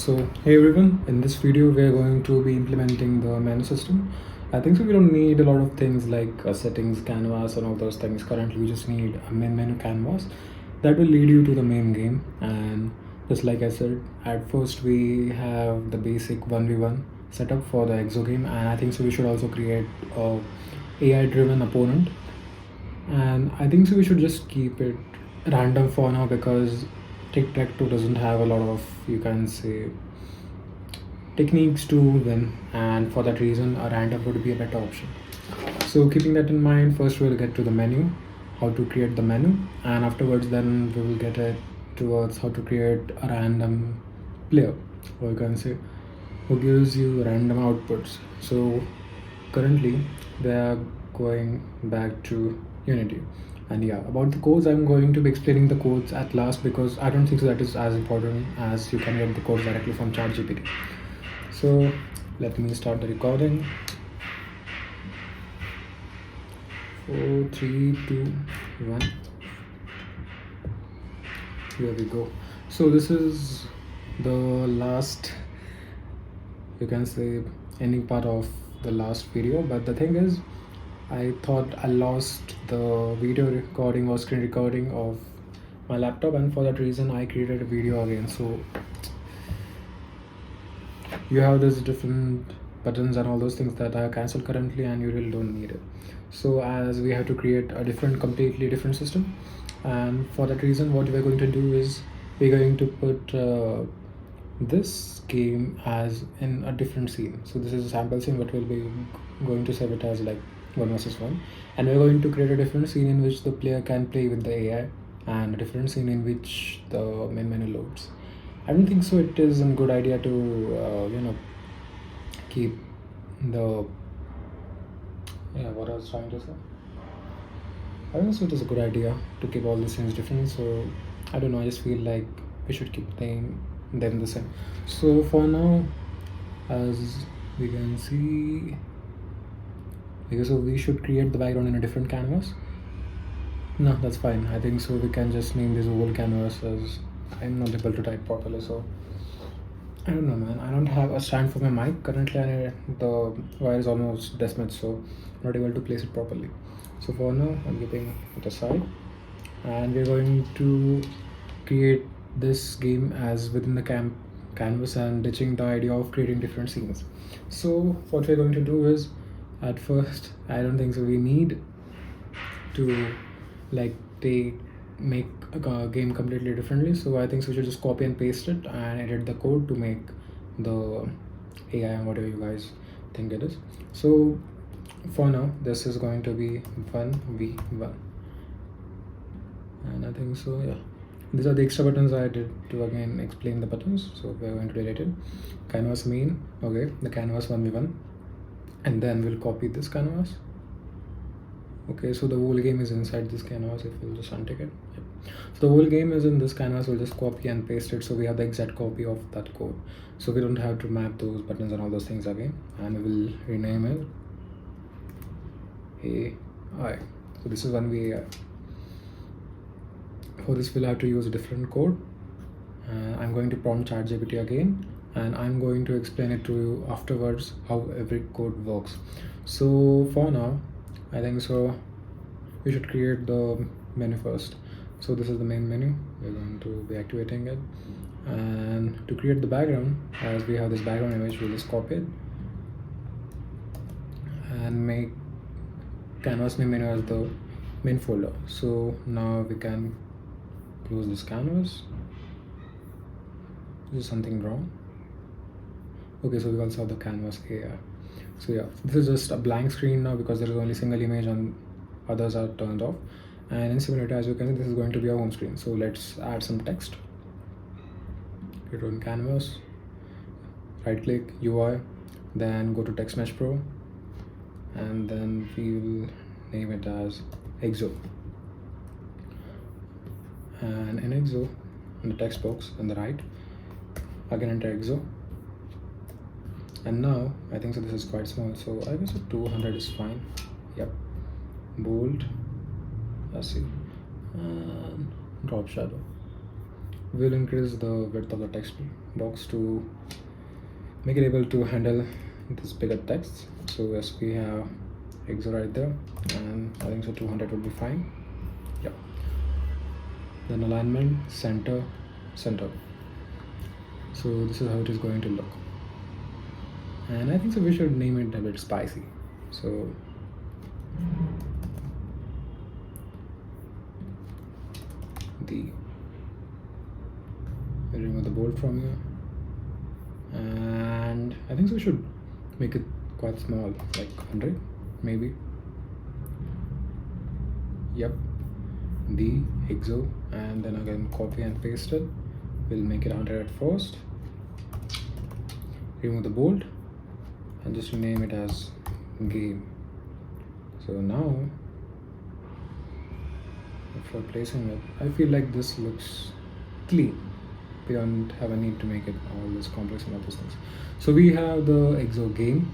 So hey everyone, in this video we are going to be implementing the menu system. I think so we don't need a lot of things like settings, canvas and all those things. Currently we just need a main menu canvas that will lead you to the main game. And just like I said, at first we have the basic 1v1 setup for the exo game, and I think so we should also create a AI driven opponent. And I think so we should just keep it random for now because TicTacToe doesn't have a lot of, you can say, techniques to win, and for that reason a random would be a better option. So keeping that in mind, first we'll get to the menu, how to create the menu, and afterwards then we will get it towards how to create a random player, or you can say who gives you random outputs. So currently they are going back to Unity. And yeah, about the codes, I'm going to be explaining the codes at last because I don't think so that is as important as you can get the codes directly from ChatGPT. So let me start the recording. 4, 3, 2, 1. Here we go. So this is the last, you can say, any part of the last video, but the thing is I thought I lost the video recording or screen recording of my laptop, and for that reason I created a video again. So you have these different buttons and all those things that are cancelled currently and you really don't need it. So as we have to create a completely different system, and for that reason what we're going to do is we're going to put this game as in a different scene. So this is a sample scene, but we'll be going to save it as like 1 versus 1, and we're going to create a different scene in which the player can play with the AI, and a different scene in which the main menu loads. I don't think so it is a good idea to keep the what I was trying to say. I don't think so it is a good idea to keep all these things different. So I don't know, I just feel like we should keep them the same. So for now, as we can see, okay, so we should create the background in a different canvas. No, that's fine. I think so we can just name this whole canvas as, I'm not able to type properly, so I don't know, man. I don't have a stand for my mic currently. The wire is almost decimated, so I'm not able to place it properly. So for now I'm keeping it aside, and we're going to create this game as within the canvas and ditching the idea of creating different scenes. So what we're going to do is, at first I don't think so we need to like make a game completely differently. So I think so we should just copy and paste it and edit the code to make the AI and whatever you guys think it is. So for now this is going to be 1v1, and I think so, yeah, these are the extra buttons I did to again explain the buttons. So we're going to delete it. Canvas main, okay, the canvas 1v1, and then we'll copy this canvas. Okay, so the whole game is inside this canvas. If we'll just untick it, yep. So the whole game is in this canvas. We'll just copy and paste it, so we have the exact copy of that code, so we don't have to map those buttons and all those things again. And we will rename it AI. So this is 1v AI. For this we'll have to use a different code. I'm going to prompt ChatGPT again, and I'm going to explain it to you afterwards how every code works. So for now I think so we should create the menu first. So this is the main menu. We're going to be activating it, and to create the background, as we have this background image, we'll just copy it and make canvas main menu as the main folder. So now we can close this canvas. Is something wrong? Okay, so we also have the canvas AI. So yeah, this is just a blank screen now because there is only single image and others are turned off. And in simulator, as you can see, this is going to be our home screen. So let's add some text. Hit on canvas, right click UI, then go to Text Mesh Pro, and then we'll name it as exo. And in exo, in the text box on the right, again enter exo. And now I think so this is quite small, so I guess 200 is fine. Yep, bold, let's see, and drop shadow. We'll increase the width of the text box to make it able to handle this bigger text. So as we have exo right there, and I think so 200 will be fine. Yep. Then alignment, center, center. So this is how it is going to look. And I think so we should name it a bit spicy. So remove the bolt from here, and I think so we should make it quite small, like 100 maybe. Yep, the exo, and then again copy and paste it. We'll make it 100 at first, remove the bolt, and just rename it as game. So now if we're placing it, I feel like this looks clean. We don't have a need to make it all this complex and all those things. So we have the exo game,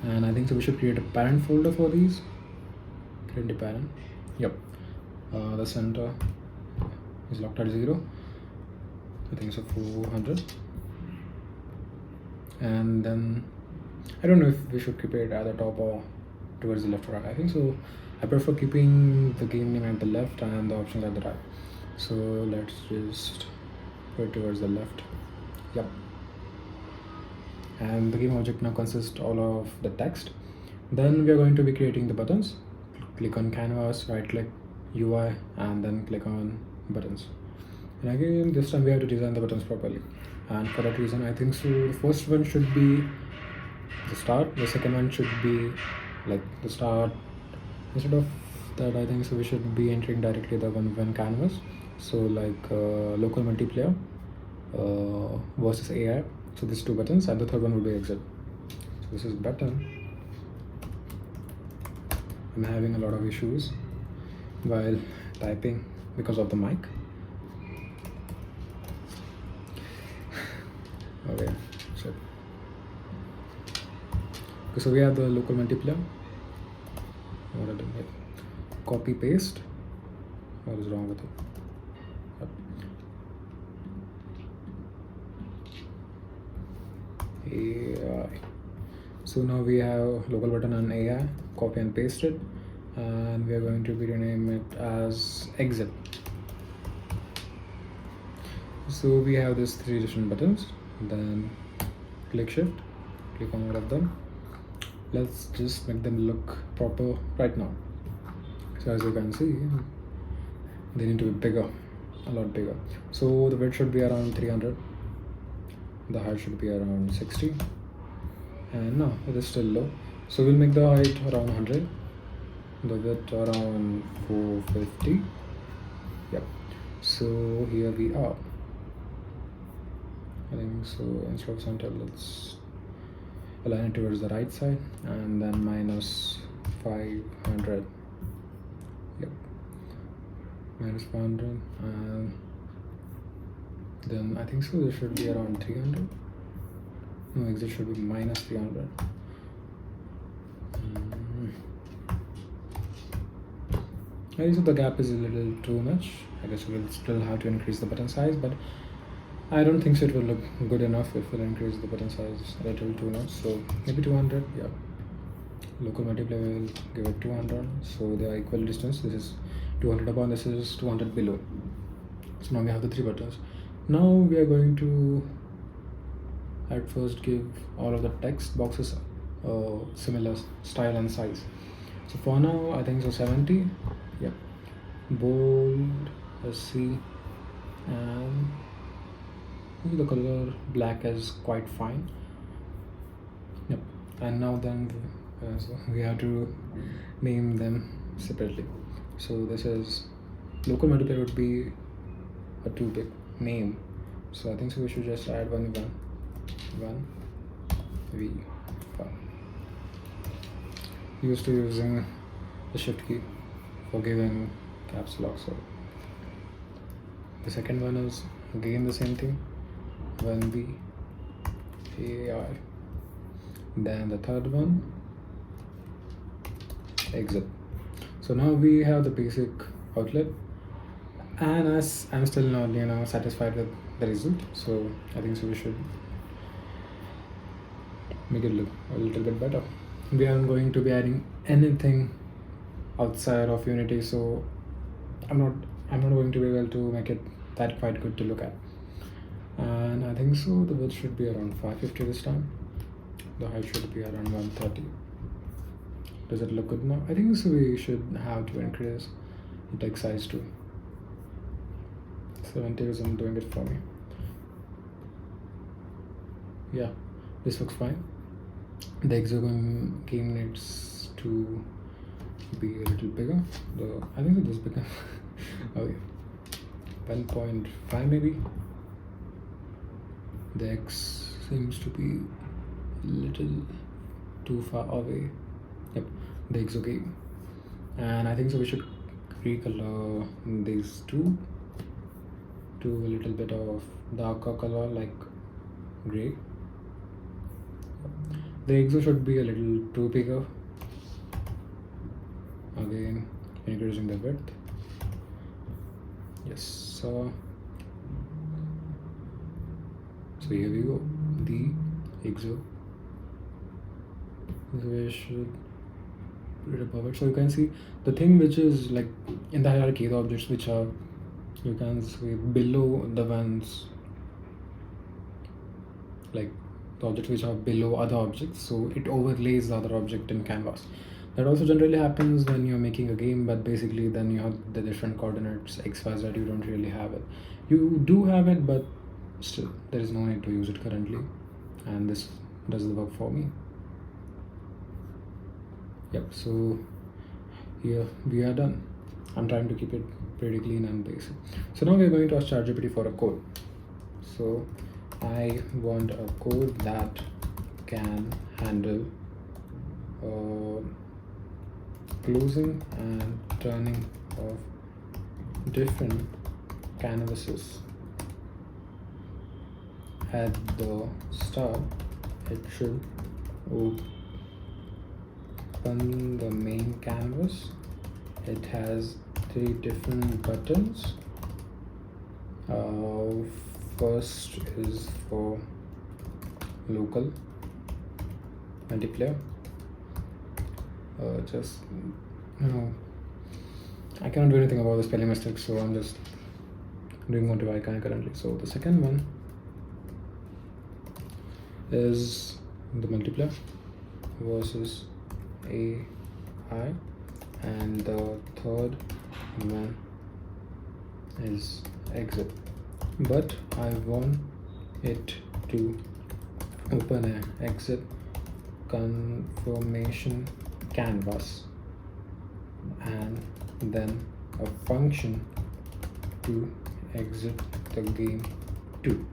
and I think so we should create a parent folder for these. Create the parent. Yep. The center is locked at 0. I think so 400. And then I don't know if we should keep it at the top or towards the left or right. I think so I prefer keeping the game name at the left and the options at the right. So let's just put it towards the left. Yep. And the game object now consists all of the text. Then we are going to be creating the buttons. Click on canvas, right click, UI, and then click on buttons. And again, this time we have to design the buttons properly. And for that reason, I think so the first one should be the start, the second one should be like the start. Instead of that, I think so we should be entering directly the one canvas. So like local multiplayer versus AI. So these two buttons, and the third one will be exit. So this is button. I'm having a lot of issues while typing because of the mic. Okay, so we have the local multiplayer. What I did here. Copy paste. What is wrong with it? Yep. AI. So now we have local button and AI. Copy and paste it, and we are going to be rename it as exit. So we have these 3 different buttons. Then click shift, click on one of them. Let's just make them look proper right now. So as you can see, they need to be bigger, a lot bigger. So the width should be around 300, the height should be around 60, and no, it is still low. So we'll make the height around 100, the width around 450. Yep. So here we are. I think so instead of center, let's align it towards the right side, and then minus 500. Yep, minus 500, and then I think so there should be around 300. No, exit should be minus 300. I think so the gap is a little too much. I guess we'll still have to increase the button size, but I don't think so it will look good enough if we'll increase the button size a little too much. So maybe 200. Yeah, local multiplayer will give it 200. So they are equal distance. This is 200 upon, this is 200 below. So now we have the 3 buttons. Now we are going to at first give all of the text boxes similar style and size. So for now, I think so 70. Yep. Bold, let's see, and the color black is quite fine. Yep. And now then so we have to name them separately. So this is local multiplayer would be a too big name. So I think so we should just add one v. Used to using the shift key for giving caps lock. So the second one is again the same thing, 1v AI. Then the third one, exit. So now we have the basic outlet, And as I'm still not satisfied with the result, so I think so we should make it look a little bit better. We aren't going to be adding anything outside of Unity, so I'm not going to be able to make it that quite good to look at. And I think so the width should be around 550 this time. The height should be around 130. Does it look good now? I think so we should have to increase the text size to 70 isn't doing it for me. Yeah, this looks fine. The hexagon game needs to be a little bigger. I think this bigger. Okay, 1.5 maybe. The X seems to be a little too far away. Yep, the exo game. And I think so we should recolor these two to a little bit of darker color like gray. The exo should be a little too bigger. Again, increasing the width. Yes, so here we go. The exo. So we should put it above it. So you can see the thing which is like in the hierarchy, the objects which are, you can see below the ones, like the objects which are below other objects, so it overlays the other object in canvas. That also generally happens when you're making a game, but basically then you have the different coordinates x, y, z. You don't really have it. You do have it, but still there is no need to use it currently, and this does the work for me. Yep, so here we are done. I'm trying to keep it pretty clean and basic. So now we're going to ask ChatGPT for a code. So I want a code that can handle closing and turning of different canvases. At the start, it should open the main canvas. It has 3 different buttons. First is for local multiplayer. Just I cannot do anything about the spelling mistakes, so I'm just doing what I can currently. So the second one is the multiplayer versus AI, and the third one is exit. But I want it to open an exit confirmation canvas and then a function to exit the game too.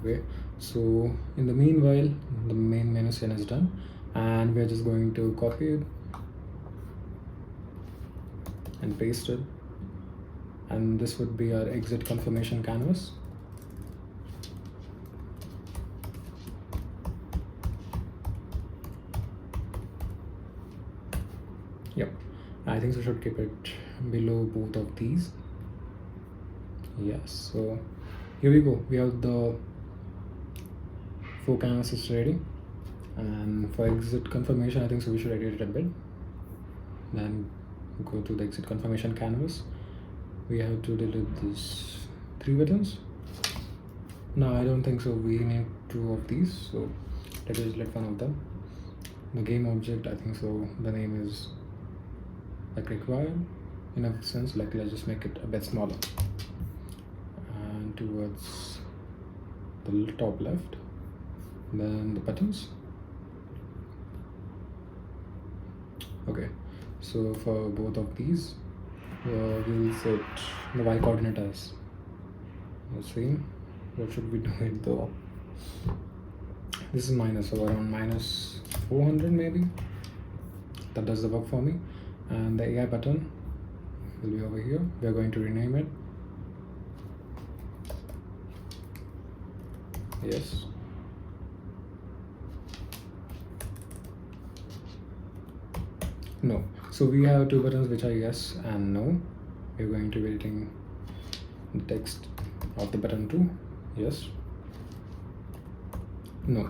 Okay, so in the meanwhile, the main menu scene is done, and we're just going to copy it and paste it, and this would be our exit confirmation canvas. Yep, I think we should keep it below both of these. Yes, so here we go. We have the 4 canvases ready, and for exit confirmation, I think so we should edit it a bit. Then go to the exit confirmation canvas. We have to delete these 3 buttons. No, I don't think so. We need 2 of these, so let us delete one of them. The game object, I think so the name is like required in a sense, like let's just make it a bit smaller, and towards the top left, then the buttons. Okay, so for both of these we'll set the y coordinate as the same. What should we do it though? This is minus, so around minus 400 maybe. That does the work for me. And the AI button will be over here. We are going to rename it. Yes. No. So we have two buttons which are yes and no. We're going to be editing the text of the button to yes, no.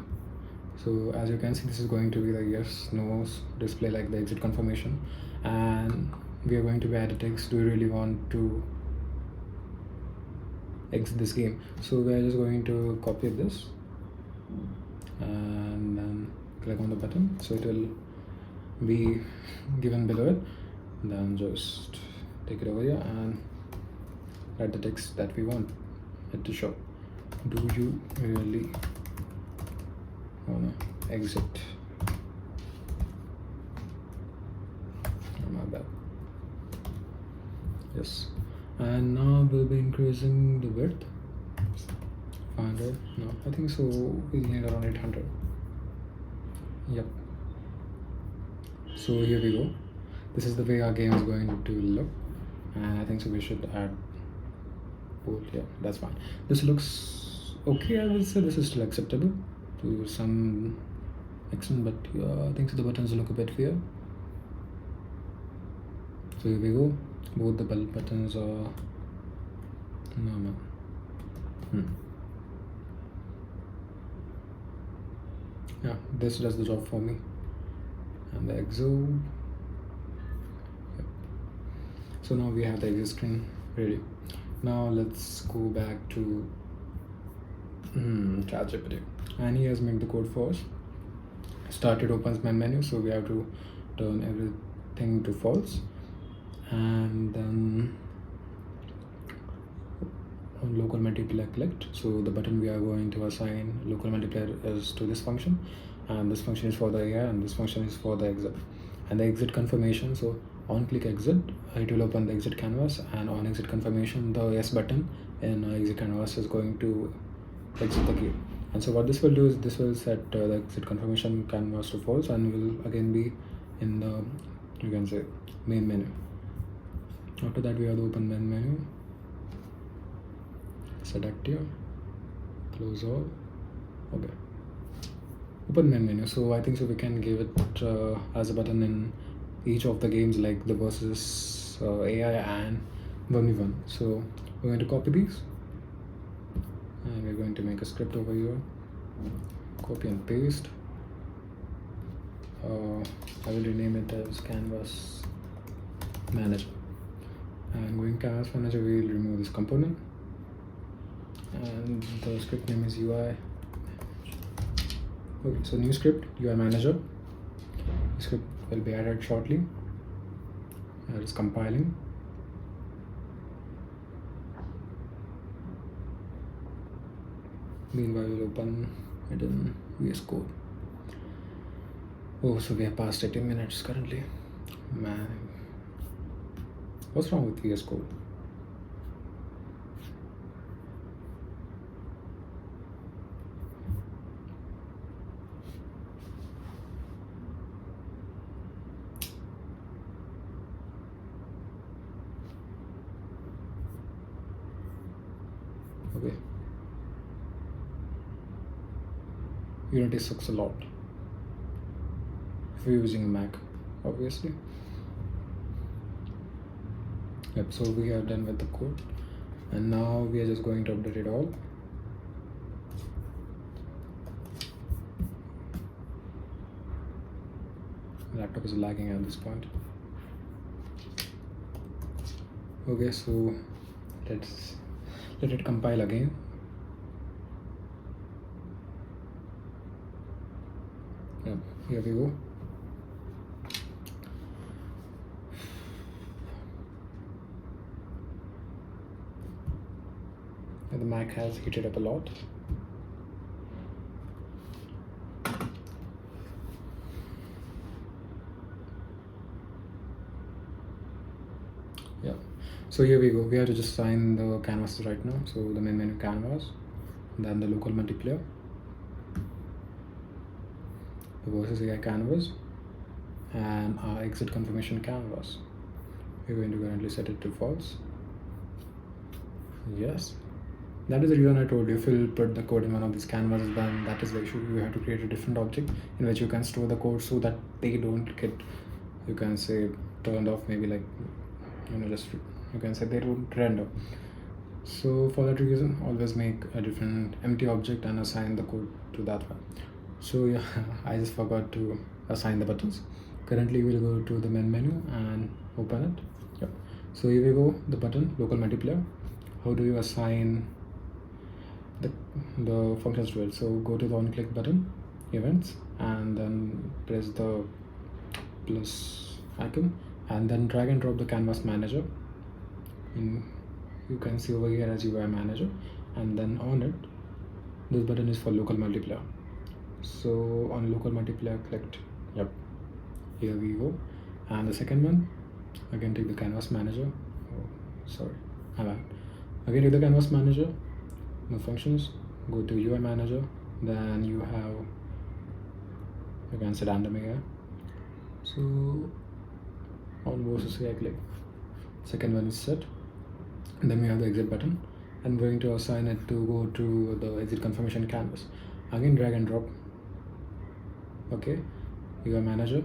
So as you can see, this is going to be the yes, no display, like the exit confirmation, and we are going to be adding text. Do you really want to exit this game? So we are just going to copy this and then click on the button, so it will be given below it. Then just take it over here and write the text that we want it to show. Do you really wanna exit? Oh, my bad. Yes. And now we'll be increasing the width. 500. No, I think so. We'll need around 800. Yep. So here we go. This is the way our game is going to look, and I think so we should add both. Yeah, that's fine. This looks okay. I will say this is still acceptable to some extent, but I think so the buttons look a bit weird. So here we go. Both the buttons are normal. Yeah, this does the job for me. And the exo. Yep. So now we have the exit screen ready. Now let's go back to ChatGPT, and he has made the code for us. Started opens main menu, so we have to turn everything to false, and then on local multiplier clicked. So the button we are going to assign local multiplier is to this function, and this function is for the AI, and this function is for the exit. And the exit confirmation, so on click exit, it will open the exit canvas, and on exit confirmation, the yes button in exit canvas is going to exit the game. And so what this will do is this will set the exit confirmation canvas to false, and will again be in the, you can say, main menu. After that we have the open main menu, set active, close all. Okay, open main menu. So I think so we can give it as a button in each of the games, like the versus AI and 1v1. So we're going to copy these, and we're going to make a script over here, copy and paste. I will rename it as canvas manager, and going canvas manager, we will remove this component, and the script name is UI. Okay, so new script, UI manager. The script will be added shortly. It is compiling. Meanwhile, we'll open it in VS Code. Oh, so we have passed 18 minutes currently. Man, what's wrong with VS Code? Okay. Unity sucks a lot if you're using a Mac, obviously. Yep, so we are done with the code, and now we are just going to update it all. The laptop is lagging at this point. Okay, so let it compile again. Yep, here we go. And the Mac has heated up a lot. Yeah, so here we go. We have to just assign the canvases right now. So the main menu canvas, then the local multiplayer, the versus AI canvas, and our exit confirmation canvas. We're going to currently set it to false. Yes, that is the reason I told you, if you put the code in one of these canvases, then that is the issue. You have to create a different object in which you can store the code so that they don't get you can say turned off, maybe like, just you can say they don't render. So for that reason, always make a different empty object and assign the code to that one. So yeah, I just forgot to assign the buttons. Currently we'll go to the main menu and open it. Yep. So here we go, the button local multiplayer. How do you assign the functions to it? So go to the on click button, events, and then press the plus icon, and then drag and drop the canvas manager you can see over here as UI manager, and then on it, this button is for local multiplayer. So on local multiplayer clicked, yep, here we go. And the second one, again take the canvas manager, again take the canvas manager, no functions, go to UI manager, then you have, you can set random here. So on versus I click, second one is set, and then we have the exit button. I'm going to assign it to go to the exit confirmation canvas. Again drag and drop, okay, UI manager,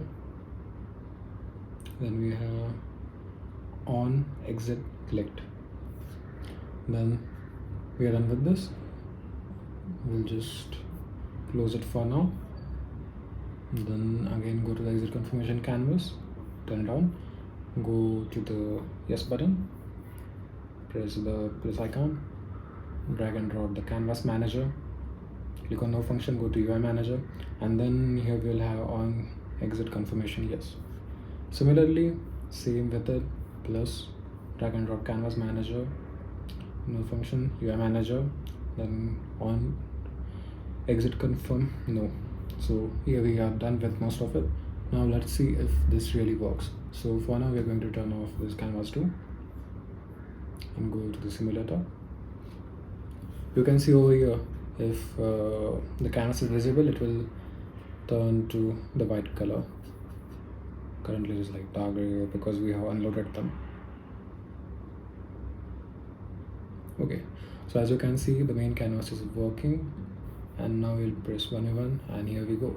then we have on exit clicked. Then we are done with this. We'll just close it for now. Then again go to the exit confirmation canvas, turn it on, go to the yes button, press the plus icon, drag and drop the canvas manager, click on no function, go to UI manager, and then here we'll have on exit confirmation yes. Similarly, same with it, plus drag and drop canvas manager, no function, UI manager, then on exit confirm no. So here we are done with most of it. Now let's see if this really works. So for now we're going to turn off this canvas 2 and go to the simulator. You can see over here, if the canvas is visible, it will turn to the white color. Currently it is like dark gray because we have unloaded them. Okay, so as you can see, the main canvas is working, and now we'll press 1v1 and here we go.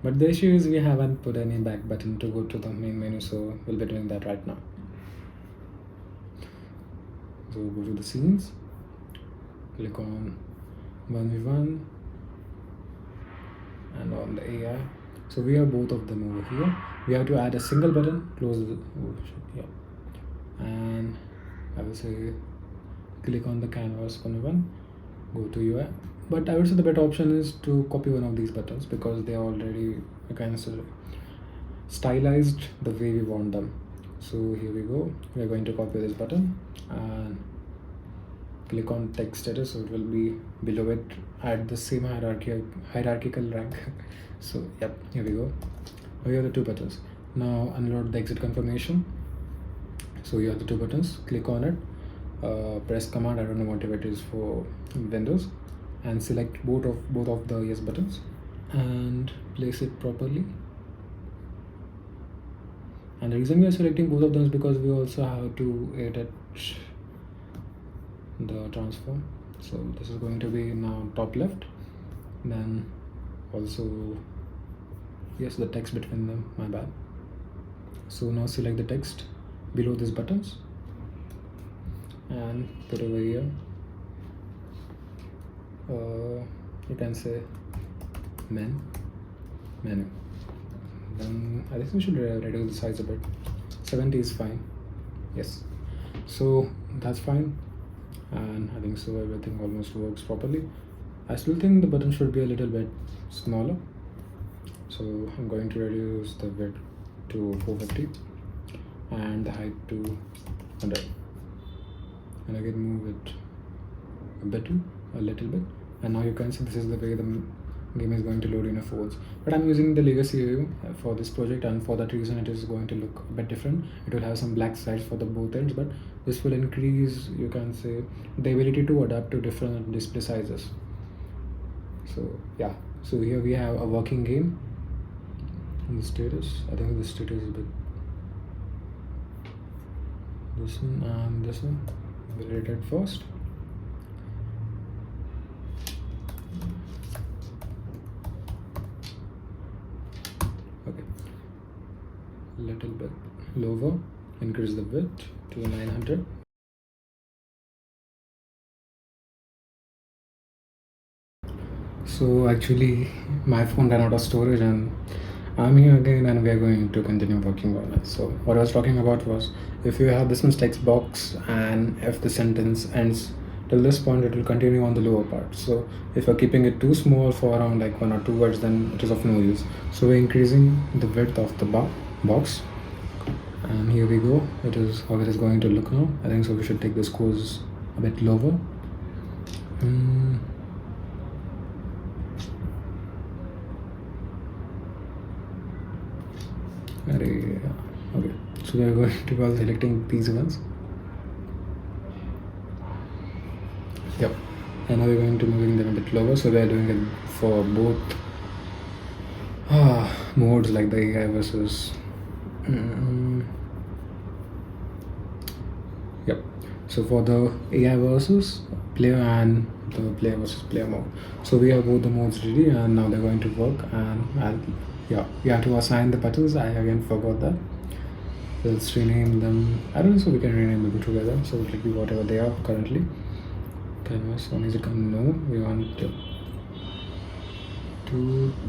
But the issue is we haven't put any back button to go to the main menu, so we'll be doing that right now. So go to the scenes, click on 1v1 and on the AI. So we have both of them over here. We have to add a single button, close the, and I will say click on the canvas 1v1, go to UI. But I would say the better option is to copy one of these buttons because they are already, you can say, stylized the way we want them. So here we go, we are going to copy this button and click on text status, so it will be below it at the same hierarchical rank. So yep, here we go. Here are the two buttons. Now unload the exit confirmation. So here are the two buttons, click on it, press command, I don't know what it is for Windows, and select both of the yes buttons and place it properly. And the reason we are selecting both of them is because we also have to edit the transform. So this is going to be now top left, then also yes, the text between them, my bad. So now select the text below these buttons and put over here, you can say menu. Then I think we should reduce the size a bit. 70 is fine. Yes, so that's fine, and I think so everything almost works properly. I still think the button should be a little bit smaller, so I'm going to reduce the width to 450 and the height to 100, and again move it a little bit, and now you can see this is the way the game is going to load in your phones. But I'm using the legacy view for this project, and for that reason it is going to look a bit different. It will have some black sides for the both ends, but this will increase, you can say, the ability to adapt to different display sizes. So yeah, so here we have a working game. And the status, I think the status is a bit this one and this one. We'll rate it first. little bit lower, increase the width to 900. So actually my phone ran out of storage and I'm here again and we are going to continue working on it. So what I was talking about was, if you have this mistakes box and if the sentence ends till this point, it will continue on the lower part. So if you're keeping it too small for around like 1 or 2 words, then it is of no use. So we're increasing the width of the box, and here we go. It is how it is going to look now. I think so we should take the scores a bit lower. Okay, so we are going to be selecting these ones. Yep. And now we're going to moving them a bit lower. So we are doing it for both modes, like the AI versus. Yep. So for the AI versus player and the player versus player mode. So we have both the modes ready, and now they're going to work. And yeah, we have to assign the buttons. I again forgot that. Let's rename them. I don't know, so we can rename them together. So it will be whatever they are currently. Canvas one is a no. We want to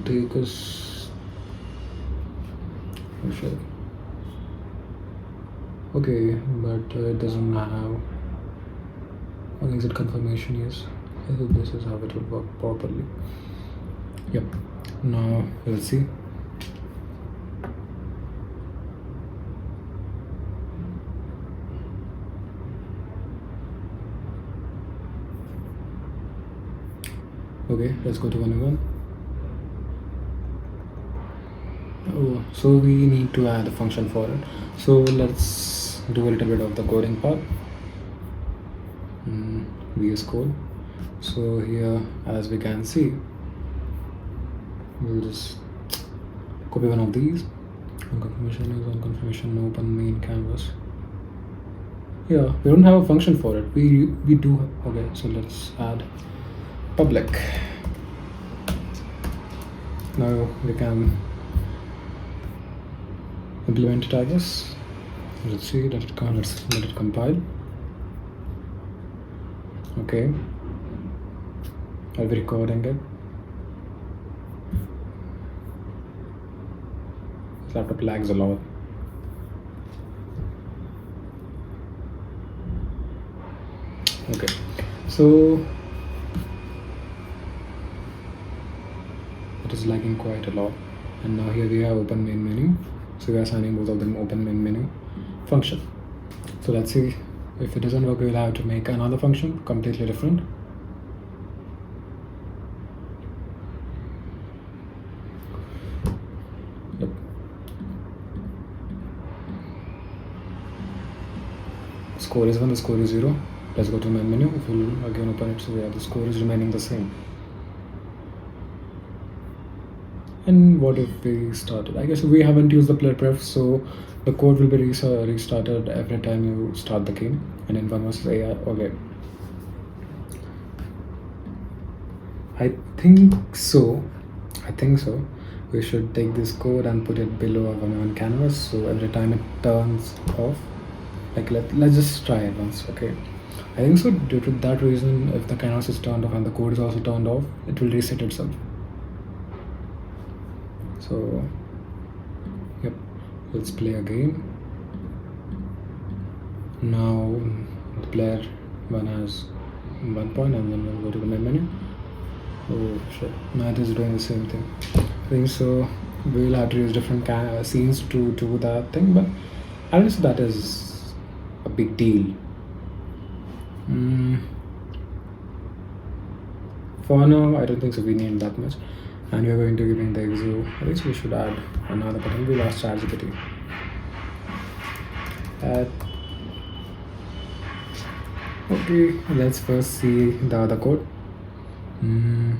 take us. Oh shit. Okay, but it doesn't have. What is it? Confirmation? Yes. I hope this is how it will work properly. Yep. Now let's see. Okay, let's go to 101. Oh, so we need to add a function for it. So let's do a little bit of the coding part. VS Code. So here, as we can see, we'll just copy one of these. On confirmation open main canvas. Yeah, we don't have a function for it. We do. Okay, so let's add public. Now we can implement it, I guess. Let's see, let it compile. Okay, I'll be recording it. This laptop lags a lot. Okay, so it is lagging quite a lot. And now here we have open main menu. So we are assigning both of them open main menu function. So let's see, if it doesn't work, we'll have to make another function completely different. Yep. Score is 1, the score is 0. Let's go to main menu. If we'll again open it, so yeah, the score is remaining the same. And what if we started? I guess we haven't used the player pref, so the code will be restarted every time you start the game. And in 1 versus AI, okay. I think so. We should take this code and put it below our on canvas, so every time it turns off, like let's just try it once. Okay, I think so. Due to that reason, if the canvas is turned off and the code is also turned off, it will reset itself. So yep, let's play a game. Now the player 1 has 1 point, and then we'll go to the main menu. Oh shit, now it is doing the same thing. I think so we'll have to use different scenes to do that thing, but I don't think that is a big deal. For now, I don't think so we need that much. And we're going to give in the exo. I think we should add another button. We'll ask ChatGPT. Okay, let's first see the other code. No,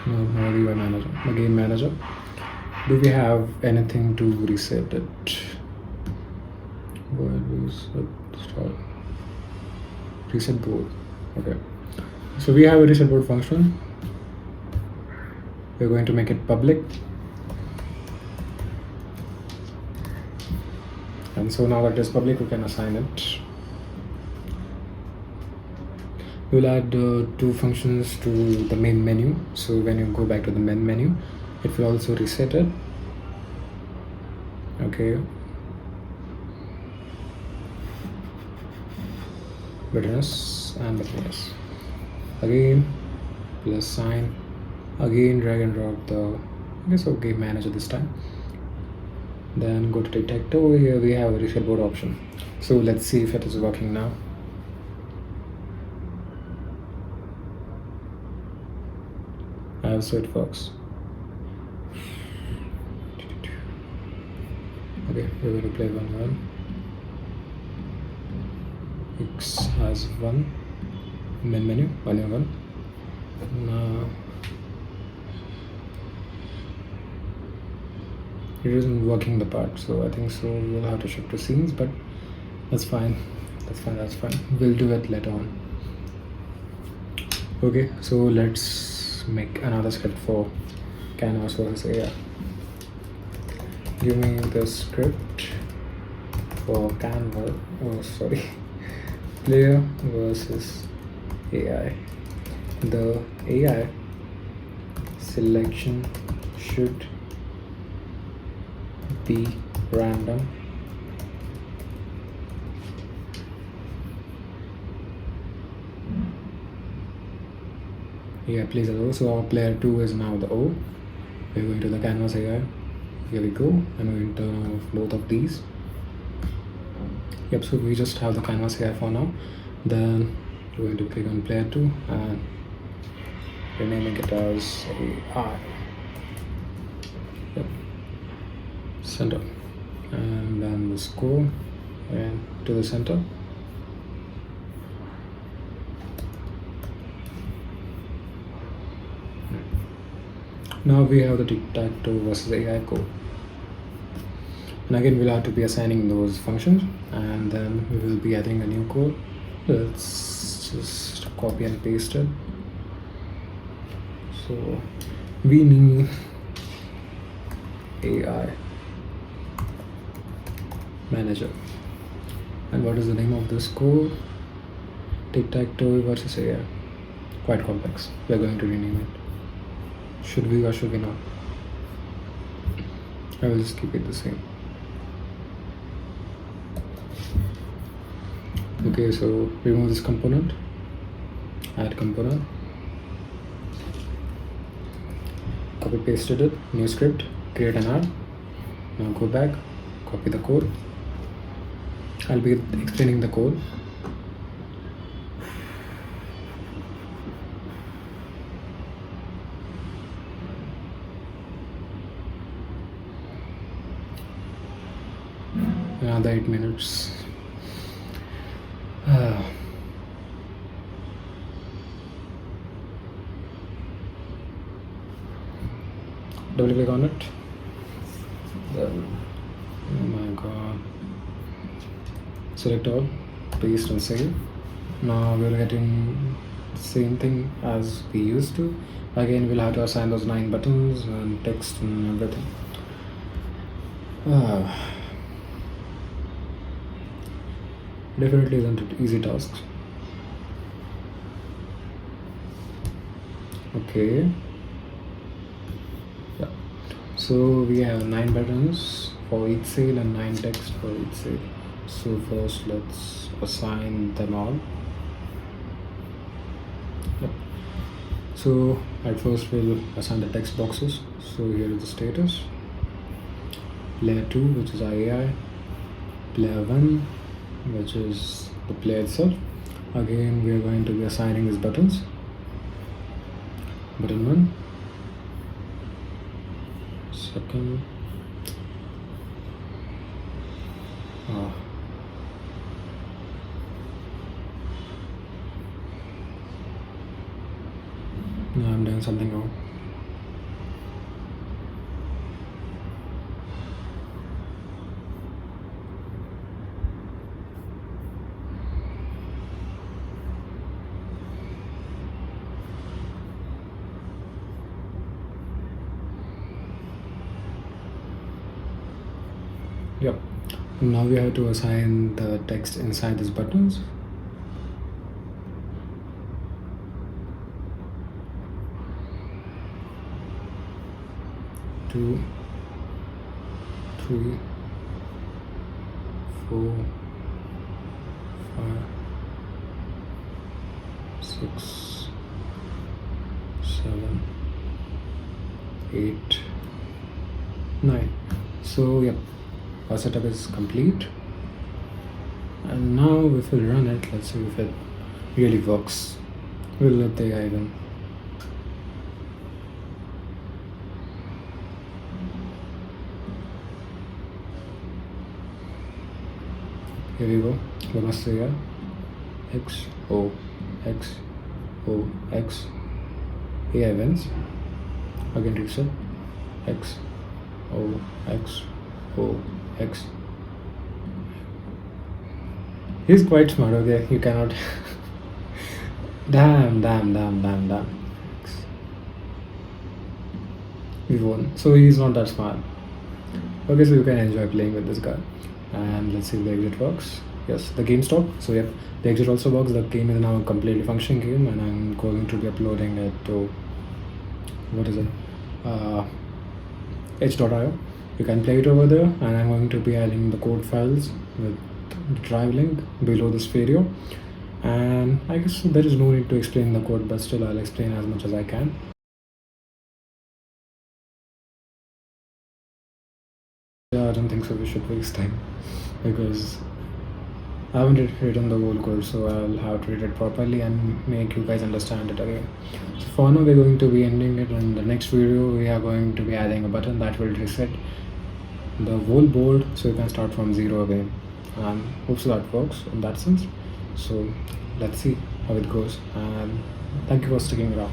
the manager, the game manager. Do we have anything to reset it? Start. Reset board. Okay. So we have a reset board function. We're going to make it public. And so now that it is public, we can assign it. We'll add two functions to the main menu. So when you go back to the main menu, it will also reset it. Okay. Buttons and buttons. Again, plus sign. Again, drag and drop the game manager this time. Then go to TicTacToe. Here we have a reset board option. So let's see if it is working now. So it works. Okay, we're going to play 1-1. X has 1. Main menu, 1-1. Now it isn't working the part, so I think so we'll have to shift to scenes, but that's fine. That's fine. We'll do it later on. Okay, so let's make another script for canvas versus AI. Give me the script for canvas. Oh, sorry. Player versus AI. The AI selection should be random. Yeah, plays as O. So our player 2 is now the O. We're going to the canvas AI. Here we go, and we turn off both of these. Yep, so we just have the canvas AI for now. Then we're going to click on player 2 and renaming it as AI. Yep. Center. And then the score and to the center. Now we have the TicTacToe versus AI code. And again, we'll have to be assigning those functions, and then we will be adding a new code. Let's just copy and paste it. So we need AI manager. And what is the name of this code? TicTacToe versus AI. Quite complex. We're going to rename it. Should we or should we not? I will just keep it the same. Okay, so remove this component, add component, copy pasted it, new script, create an add. Now go back, copy the code. I'll be explaining the code. Another 8 minutes. Double click on it. Then, oh my god. Select all, paste and save. Now we're getting the same thing as we used to. Again, we'll have to assign those 9 buttons and text and everything. Definitely isn't it easy task. Okay. Yeah. So we have 9 buttons for each sale and 9 text for each sale. So first let's assign them all. Yep. So at first we'll assign the text boxes. So here is the status. Player 2, which is our AI. Player 1, which is the player itself. Again, we are going to be assigning these buttons. Button 1, second, no, I'm doing something wrong. Yep. Now we have to assign the text inside these buttons. Two, three, four, five, 6, 7, 8, 9. So yep, our setup is complete. And now if we run it, let's see if it really works. We'll let the AI win. Here we go. We must say X O X O X. AI wins. Again reset. X O X O X. He's quite smart. Okay, you cannot. Damn. We won. So he's not that smart. Okay, so you can enjoy playing with this guy. And let's see if the exit works. Yes, the game stopped. So yep, the exit also works. The game is now a completely functioning game, and I'm going to be uploading it to what is it? H.io. You can play it over there, and I'm going to be adding the code files with the drive link below this video. And I guess there is no need to explain the code, but still I'll explain as much as I can. Yeah, I don't think so we should waste time because I haven't written the whole code, so I'll have to read it properly and make you guys understand it again. So for now, we're going to be ending it. In the next video, we are going to be adding a button that will reset the whole board, so you can start from zero again. And hope so that works in that sense. So let's see how it goes. And thank you for sticking around.